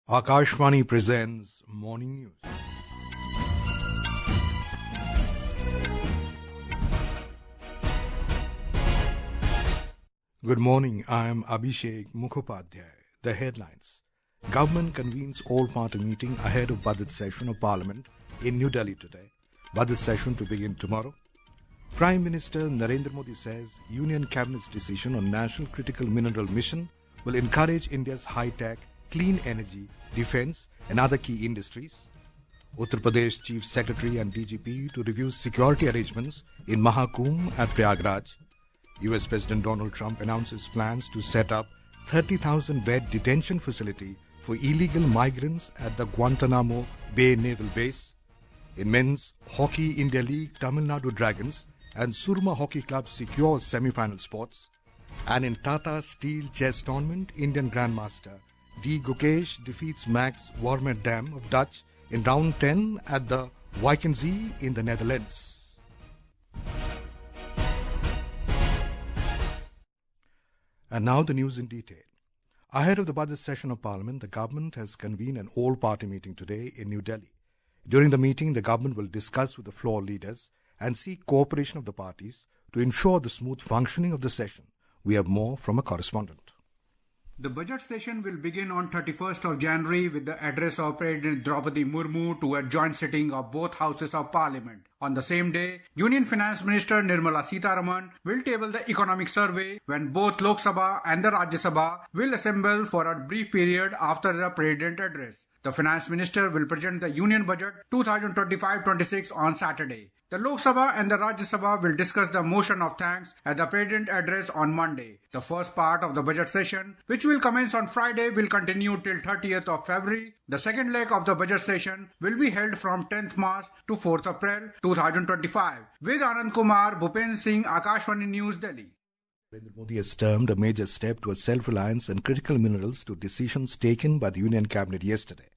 Akashvani presents Morning News. Good morning, I am Abhishek Mukhopadhyay. The headlines. Government convenes all-party meeting ahead of budget session of Parliament in New Delhi today. Budget session to begin tomorrow. Prime Minister Narendra Modi says Union Cabinet's decision on National Critical Mineral Mission will encourage India's high-tech, clean energy, defense and other key industries. Uttar Pradesh Chief Secretary and DGP to review security arrangements in Mahakumbh at Prayagraj. US President Donald Trump announces plans to set up 30,000-bed detention facility for illegal migrants at the Guantanamo Bay Naval Base. In men's hockey, India League, Tamil Nadu Dragons and Soorma Hockey Club secure semi-final spots. And in Tata Steel Chess Tournament, Indian Grandmaster Gukesh defeats Max Warmerdam of Dutch in round 10 at the Wijk in the Netherlands. And now the news in detail. Ahead of the budget session of Parliament, the government has convened an all-party meeting today in New Delhi. During the meeting, the government will discuss with the floor leaders and seek cooperation of the parties to ensure the smooth functioning of the session. We have more from a correspondent. The budget session will begin on 31st of January with the address of President Draupadi Murmu to a joint sitting of both houses of Parliament. On the same day, Union Finance Minister Nirmala Sitharaman will table the economic survey when both Lok Sabha and the Rajya Sabha will assemble for a brief period after the President address. The Finance Minister will present the Union Budget 2025-26 on Saturday. The Lok Sabha and the Rajya Sabha will discuss the motion of thanks at the President address on Monday. The first part of the budget session, which will commence on Friday, will continue till 30th of February. The second leg of the budget session will be held from 10th March to 4th April 2025. With Anand Kumar, Bhupen Singh, Akashvani News, Delhi. Narendra Modi has termed a major step towards self-reliance and critical minerals to decisions taken by the Union Cabinet yesterday.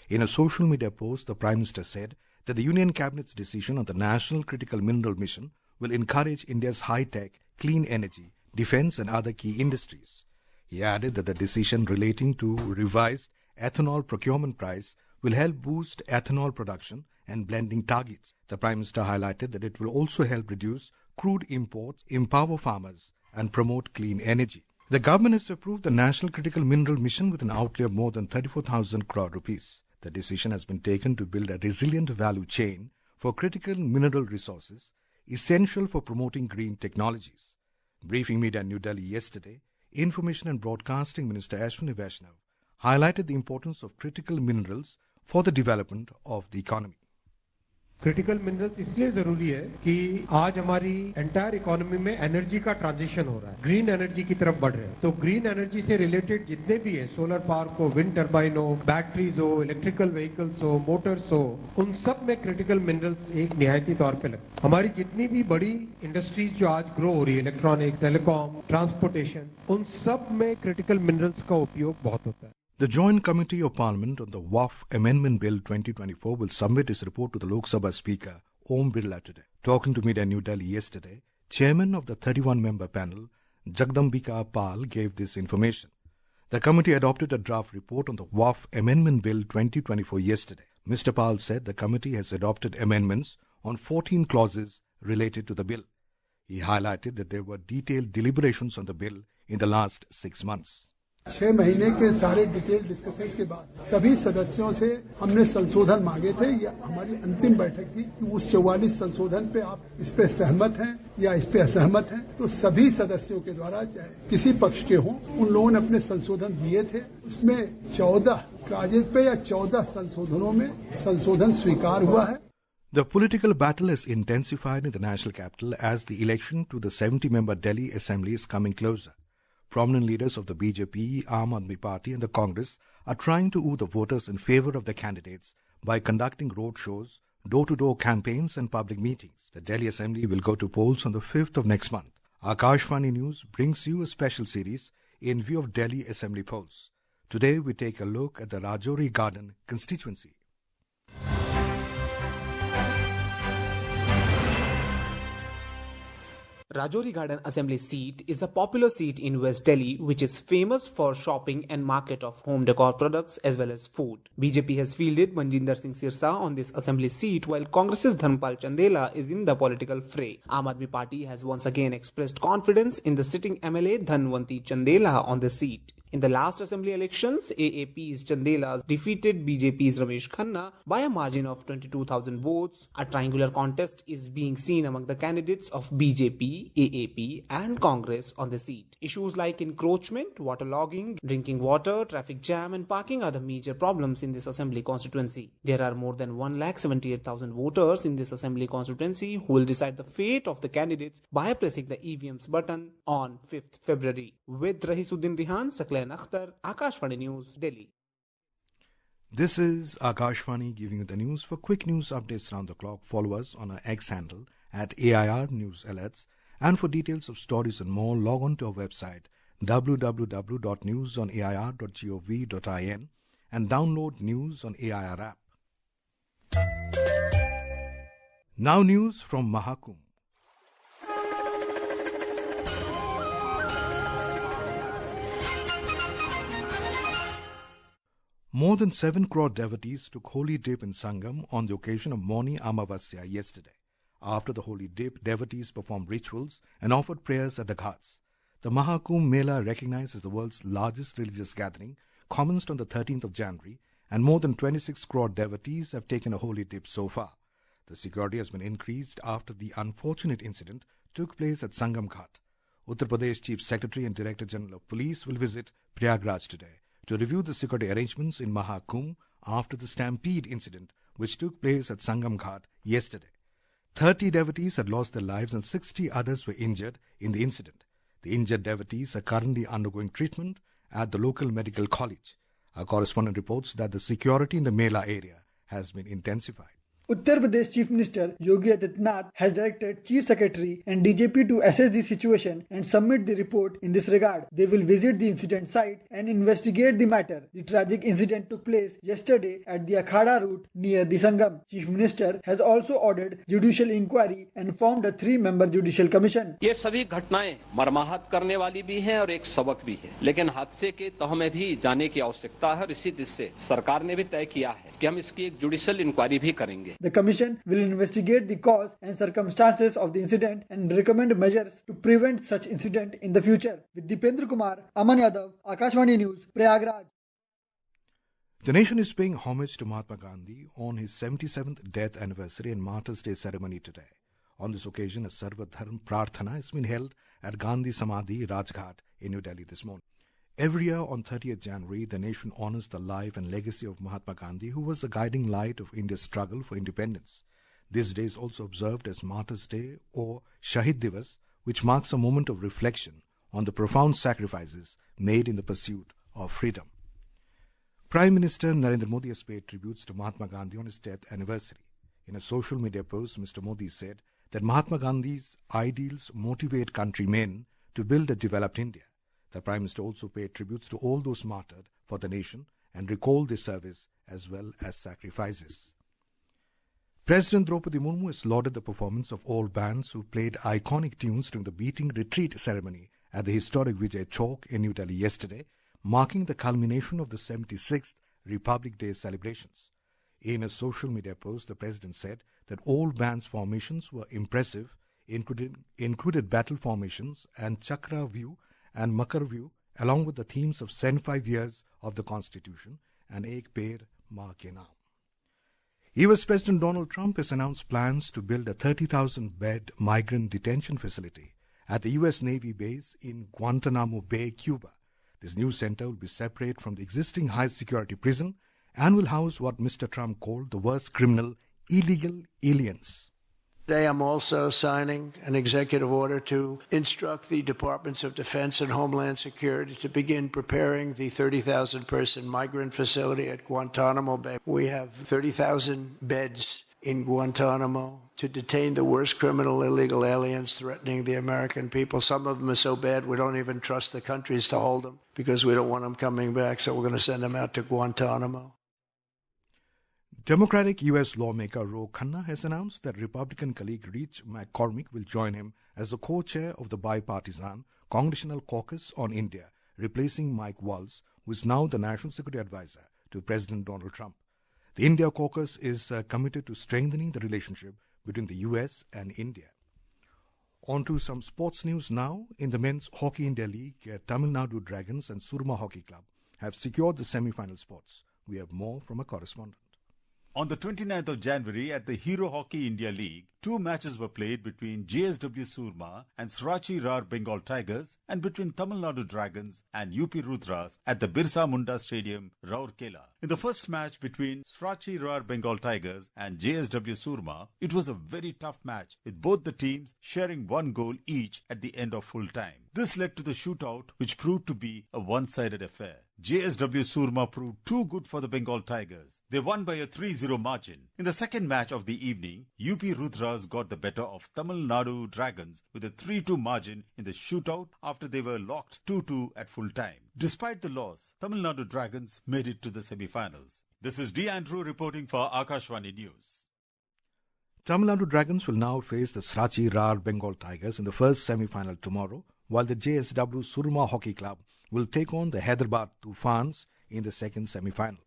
In a social media post, the Prime Minister said that the Union Cabinet's decision on the National Critical Mineral Mission will encourage India's high-tech, clean energy, defense and other key industries. He added that the decision relating to revised ethanol procurement price will help boost ethanol production and blending targets. The Prime Minister highlighted that it will also help reduce crude imports, empower farmers and promote clean energy. The government has approved the National Critical Mineral Mission with an outlay of more than 34,000 crore rupees. The decision has been taken to build a resilient value chain for critical mineral resources, essential for promoting green technologies. Briefing media in New Delhi yesterday, Information and Broadcasting Minister Ashwini Vaishnaw highlighted the importance of critical minerals for the development of the economy. Critical minerals इसलिए जरूरी है कि आज हमारी entire economy में energy का transition हो रहा है, ग्रीन एनर्जी की तरफ बढ़ रहे हैं। तो ग्रीन एनर्जी से रिलेटेड जितने भी है, सोलर पार्क हो, विंड टर्बाइन हो, बैटरीज हो, इलेक्ट्रिकल व्हीकल्स हो, मोटर्स हो, उन सब में क्रिटिकल मिनरल्स एक निहायती तौर पे लगते हैं। हमारी जितनी भी बड़ी इंडस्ट्रीज जो आज ग्रो हो रही है, इलेक्ट्रॉनिक, टेलीकॉम, ट्रांसपोर्टेशन, उन सब में क्रिटिकल मिनरल्स का उपयोग बहुत होता है। The Joint Committee of Parliament on the WAF Amendment Bill 2024 will submit its report to the Lok Sabha Speaker, Om Birla, today. Talking to media in New Delhi yesterday, Chairman of the 31-member panel, Jagdambika Pal, gave this information. The committee adopted a draft report on the WAF Amendment Bill 2024 yesterday. Mr. Pal said the committee has adopted amendments on 14 clauses related to the bill. He highlighted that there were detailed deliberations on the bill in the last 6 months. 6 महीने के सारे detail discussions के बाद सभी सदस्यों से हमने संशोधन मांगे थे। ये हमारी अंतिम बैठक थी कि उस 44 संशोधन पे आप इस पे सहमत हैं या इस पे असहमत हैं। तो सभी सदस्यों के द्वारा चाहे किसी पक्ष के हों, उन लोगों ने अपने संशोधन दिए थे। उसमें 14 क्लॉजेज पे या 14 संशोधनों में संशोधन स्वीकार हुआ है। The political battle is intensified in the national capital as the election to the 70-member Delhi Assembly is coming closer. Prominent leaders of the BJP, Aam Aadmi Party and the Congress are trying to woo the voters in favor of the candidates by conducting road shows, door-to-door campaigns and public meetings. The Delhi Assembly will go to polls on the 5th of next month. Akashvani News brings you a special series in view of Delhi Assembly polls. Today we take a look at the Rajouri Garden constituency. Rajouri Garden Assembly seat is a popular seat in West Delhi, which is famous for shopping and market of home decor products as well as food. BJP has fielded Manjinder Singh Sirsa on this assembly seat, while Congress's Dharmpal Chandela is in the political fray. Aam Aadmi Party has once again expressed confidence in the sitting MLA Dhanwanti Chandela on the seat. In the last assembly elections, AAP's Chandela defeated BJP's Ramesh Khanna by a margin of 22,000 votes. A triangular contest is being seen among the candidates of BJP, AAP and Congress on the seat. Issues like encroachment, waterlogging, drinking water, traffic jam and parking are the major problems in this assembly constituency. There are more than 178,000 voters in this assembly constituency who will decide the fate of the candidates by pressing the EVM's button on 5th February. With Rahisuddin Rihan, Sakla Akhtar, Akashvani News, Delhi. This is Akashvani giving you the news. For quick news updates around the clock, follow us on our X handle at AIR News Alerts. And for details of stories and more, log on to our website www.newsonair.gov.in and download News on AIR app. Now news from Mahakumbh. More than 7 crore devotees took holy dip in Sangam on the occasion of Mauni Amavasya yesterday. After the holy dip, devotees performed rituals and offered prayers at the ghats. The Mahakumbh Mela, recognized as the world's largest religious gathering, commenced on the 13th of January, and more than 26 crore devotees have taken a holy dip so far. The security has been increased after the unfortunate incident took place at Sangam Ghat. Uttar Pradesh Chief Secretary and Director General of Police will visit Prayagraj today to review the security arrangements in Mahakumbh after the stampede incident which took place at Sangam Ghat yesterday. 30 devotees had lost their lives and 60 others were injured in the incident. The injured devotees are currently undergoing treatment at the local medical college. Our correspondent reports that the security in the Mela area has been intensified. Uttar Pradesh Chief Minister Yogi Adityanath has directed Chief Secretary and DGP to assess the situation and submit the report in this regard. They will visit the incident site and investigate the matter. The tragic incident took place yesterday at the Akhada route near the Sangam. Chief Minister has also ordered judicial inquiry and formed a 3-member judicial commission. ये सभी घटनाएं मर्माहत करने वाली भी हैं और एक सबक भी है, लेकिन हादसे के तह में भी जाने की आवश्यकता है और इसी दिशा से सरकार ने भी तय किया है कि हम इसकी एक जुडिशियल इंक्वायरी भी करेंगे. The Commission will investigate the cause and circumstances of the incident and recommend measures to prevent such incident in the future. With Dipendra Kumar, Aman Yadav, Akashvani News, Prayagraj. The nation is paying homage to Mahatma Gandhi on his 77th death anniversary and Martyrs' Day ceremony today. On this occasion, a Sarva Dharm Prarthana has been held at Gandhi Samadhi, Rajghat in New Delhi this morning. Every year on 30th January, the nation honors the life and legacy of Mahatma Gandhi, who was the guiding light of India's struggle for independence. This day is also observed as Martyrs' Day or Shahid Divas, which marks a moment of reflection on the profound sacrifices made in the pursuit of freedom. Prime Minister Narendra Modi has paid tributes to Mahatma Gandhi on his death anniversary. In a social media post, Mr. Modi said that Mahatma Gandhi's ideals motivate countrymen to build a developed India. The Prime Minister also paid tributes to all those martyred for the nation and recalled their service as well as sacrifices. President Draupadi Murmu has lauded the performance of all bands who played iconic tunes during the beating retreat ceremony at the historic Vijay Chowk in New Delhi yesterday, marking the culmination of the 76th Republic Day celebrations. In a social media post, the President said that all bands' formations were impressive, included battle formations and Chakra View and Makar View, along with the themes of 75 years of the Constitution and Ek Peir Maa Ke Naam. US President Donald Trump has announced plans to build a 30,000-bed migrant detention facility at the US Navy base in Guantanamo Bay, Cuba. This new center will be separate from the existing high-security prison and will house what Mr. Trump called the worst criminal, illegal aliens. Today, I'm also signing an executive order to instruct the Departments of Defense and Homeland Security to begin preparing the 30,000-person migrant facility at Guantanamo Bay. We have 30,000 beds in Guantanamo to detain the worst criminal illegal aliens threatening the American people. Some of them are so bad we don't even trust the countries to hold them because we don't want them coming back, so we're going to send them out to Guantanamo. Democratic U.S. lawmaker Ro Khanna has announced that Republican colleague Rich McCormick will join him as the co-chair of the bipartisan Congressional Caucus on India, replacing Mike Waltz, who is now the National Security Advisor to President Donald Trump. The India Caucus is committed to strengthening the relationship between the U.S. and India. On to some sports news now. In the Men's Hockey India League, Tamil Nadu Dragons and Soorma Hockey Club have secured the semi-final spots. We have more from a correspondent. On the 29th of January at the Hero Hockey India League, 2 matches were played between JSW Soorma and Srachi Rar Bengal Tigers and between Tamil Nadu Dragons and UP Rudras at the Birsa Munda Stadium, Rourkela. In the first match between Srachi Rar Bengal Tigers and JSW Soorma, it was a very tough match with both the teams sharing 1 goal each at the end of full time. This led to the shootout, which proved to be a one-sided affair. JSW Soorma proved too good for the Bengal Tigers. They won by a 3-0 margin. In the second match of the evening, UP Rudras got the better of Tamil Nadu Dragons with a 3-2 margin in the shootout after they were locked 2-2 at full time. Despite the loss, Tamil Nadu Dragons made it to the semi-finals. This is D. Andrew reporting for Akashvani News. Tamil Nadu Dragons will now face the Srachi Rar Bengal Tigers in the first semi-final tomorrow, while the JSW Soorma Hockey Club will take on the Hyderabad Tufans in the second semi-final.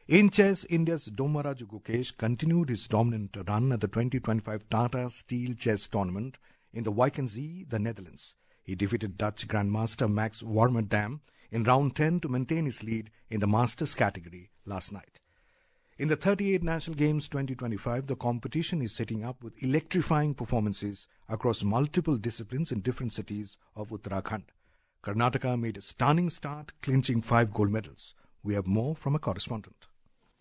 In chess, India's Domaraju Gukesh continued his dominant run at the 2025 Tata Steel Chess Tournament in the Wijk, the Netherlands. He defeated Dutch Grandmaster Max Warmerdam in round 10 to maintain his lead in the Masters category last night. In the 38 National Games 2025, the competition is setting up with electrifying performances across multiple disciplines in different cities of Uttarakhand. Karnataka made a stunning start, clinching 5 gold medals. We have more from a correspondent.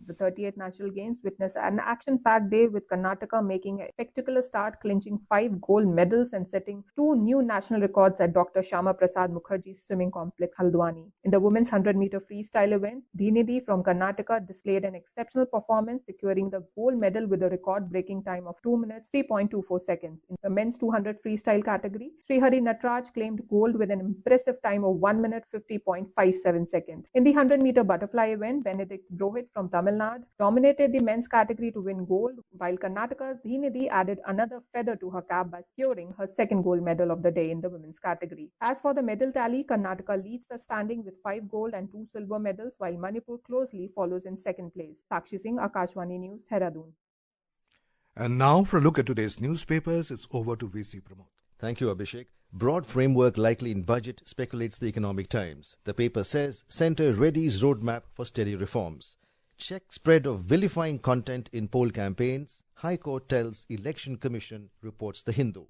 The 38th National Games witnessed an action-packed day with Karnataka making a spectacular start, clinching 5 gold medals and setting 2 new national records at Dr. Shyama Prasad Mukherjee's swimming complex, Haldwani. In the women's 100-meter freestyle event, Dhinidhi from Karnataka displayed an exceptional performance, securing the gold medal with a record-breaking time of 2 minutes, 3.24 seconds. In the men's 200 freestyle category, Srihari Natraj claimed gold with an impressive time of 1 minute, 50.57 seconds. In the 100-meter butterfly event, Benedict Brohit from Tamil Nadu dominated the men's category to win gold, while Karnataka's Dhinidhi added another feather to her cap by securing her second gold medal of the day in the women's category. As for the medal tally, Karnataka leads the standing with 5 gold and 2 silver medals, while Manipur closely follows in second place. Sakshi Singh, Akashvani News, Dehradun. And now for a look at today's newspapers, it's over to VC Pramod. Thank you, Abhishek. Broad framework likely in budget, speculates the Economic Times. The paper says Centre readies roadmap for steady reforms. Check spread of vilifying content in poll campaigns. High Court tells Election Commission, reports The Hindu.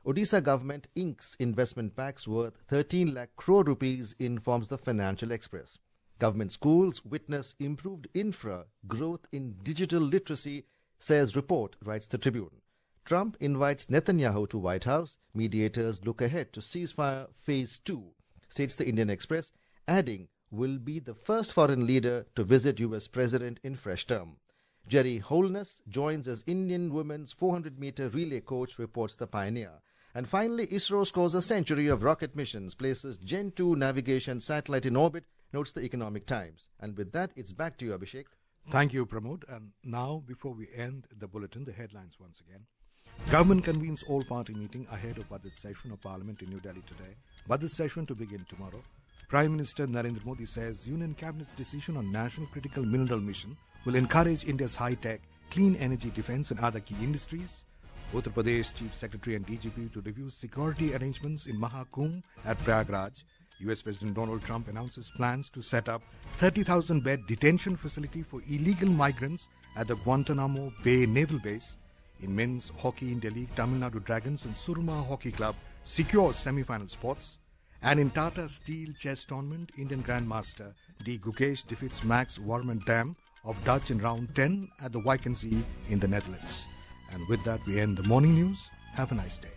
Odisha government inks investment packs worth 13 lakh crore rupees, informs the Financial Express. Government schools witness improved infra, growth in digital literacy, says report, writes the Tribune. Trump invites Netanyahu to White House. Mediators look ahead to ceasefire phase 2, states the Indian Express, adding, will be the first foreign leader to visit US President in fresh term. Jerry Holness joins as Indian women's 400-meter relay coach, reports the Pioneer. And finally, ISRO scores a century of rocket missions, places Gen 2 navigation satellite in orbit, notes the Economic Times. And with that, it's back to you, Abhishek. Thank you, Pramod. And now, before we end the bulletin, the headlines once again. Government convenes all-party meeting ahead of budget session of Parliament in New Delhi today. Budget session to begin tomorrow. Prime Minister Narendra Modi says Union Cabinet's decision on National Critical Mineral Mission will encourage India's high-tech, clean energy defense and other key industries. Uttar Pradesh Chief Secretary and DGP to review security arrangements in Mahakumbh at Prayagraj. US President Donald Trump announces plans to set up 30,000-bed detention facility for illegal migrants at the Guantanamo Bay Naval Base. In Men's Hockey India League, Tamil Nadu Dragons and Soorma Hockey Club secure semi-final spots. And in Tata Steel Chess Tournament, Indian Grandmaster D. Gukesh defeats Max Warmerdam of Dutch in round 10 at the Wijk in the Netherlands. And with that, we end the morning news. Have a nice day.